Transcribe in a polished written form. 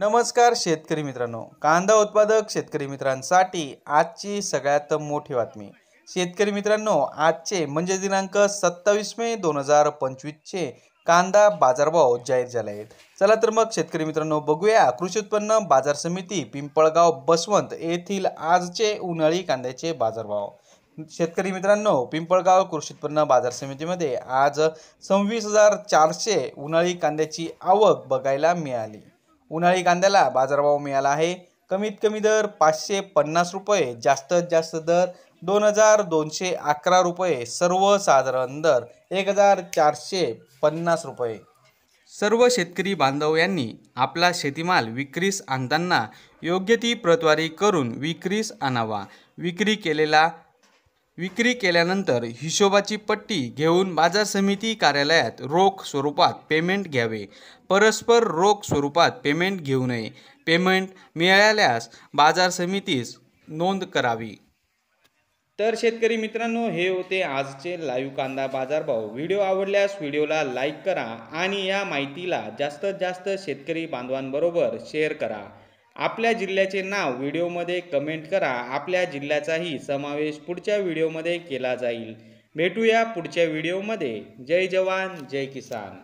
नमस्कार शेतकरी मित्रांनो, कांदा उत्पादक शेतकरी मित्रांसाठी आजची सगळ्यात मोठी बातमी। शेतकरी मित्रांनो, आजचे म्हणजे दिनांक 27 मे 2025 चे कांदा बाजारभाव जाहीर झाले आहेत। चला तर मग शेतकरी मित्रांनो बघूया कृषी उत्पन्न बाजार समिती पिंपळगाव बसवंत येथील आजचे उन्हाळी कांद्याचे बाजारभाव। शेतकरी मित्रांनो, पिंपळगाव कृषी उत्पन्न बाजार समितीमध्ये आज 26,400 उन्हाळी कांद्याची आवक बघायला मिळाली। उन्हाळी कांद्याला बाजारभाव मिळाला आहे। कमीत कमी दर 550 रुपये, जास्तीत जास्त दर 2,211 रुपये, सर्वसाधारण दर 1,450 रुपये। सर्व शेतकरी बांधव यांनी आपला शेतीमाल विक्रीस आणताना योग्य ती प्रतवारी करून विक्रीस आणावा। विक्री केल्यानंतर हिशोबाची पट्टी घेऊन बाजार समिती कार्यालयात रोख स्वरूपात पेमेंट घ्यावे। परस्पर रोख स्वरूपात पेमेंट घेऊ नये। पेमेंट मिळाल्यास बाजार समितीस नोंद करावी। तर शेतकरी मित्रांनो, हे होते आजचे लाईव्ह कांदा बाजारभाव। व्हिडिओ आवडल्यास व्हिडिओला लाईक करा आणि या माहितीला जास्तीत जास्त शेतकरी बांधवांबरोबर शेअर करा। आपल्या जिल्ह्याचे नाव व्हिडिओमध्ये कमेंट करा। आपल्या जिल्ह्याचाही समावेश पुढच्या व्हिडिओमध्ये केला जाईल। भेटूया पुढच्या व्हिडिओमध्ये। जय जवान जय किसान।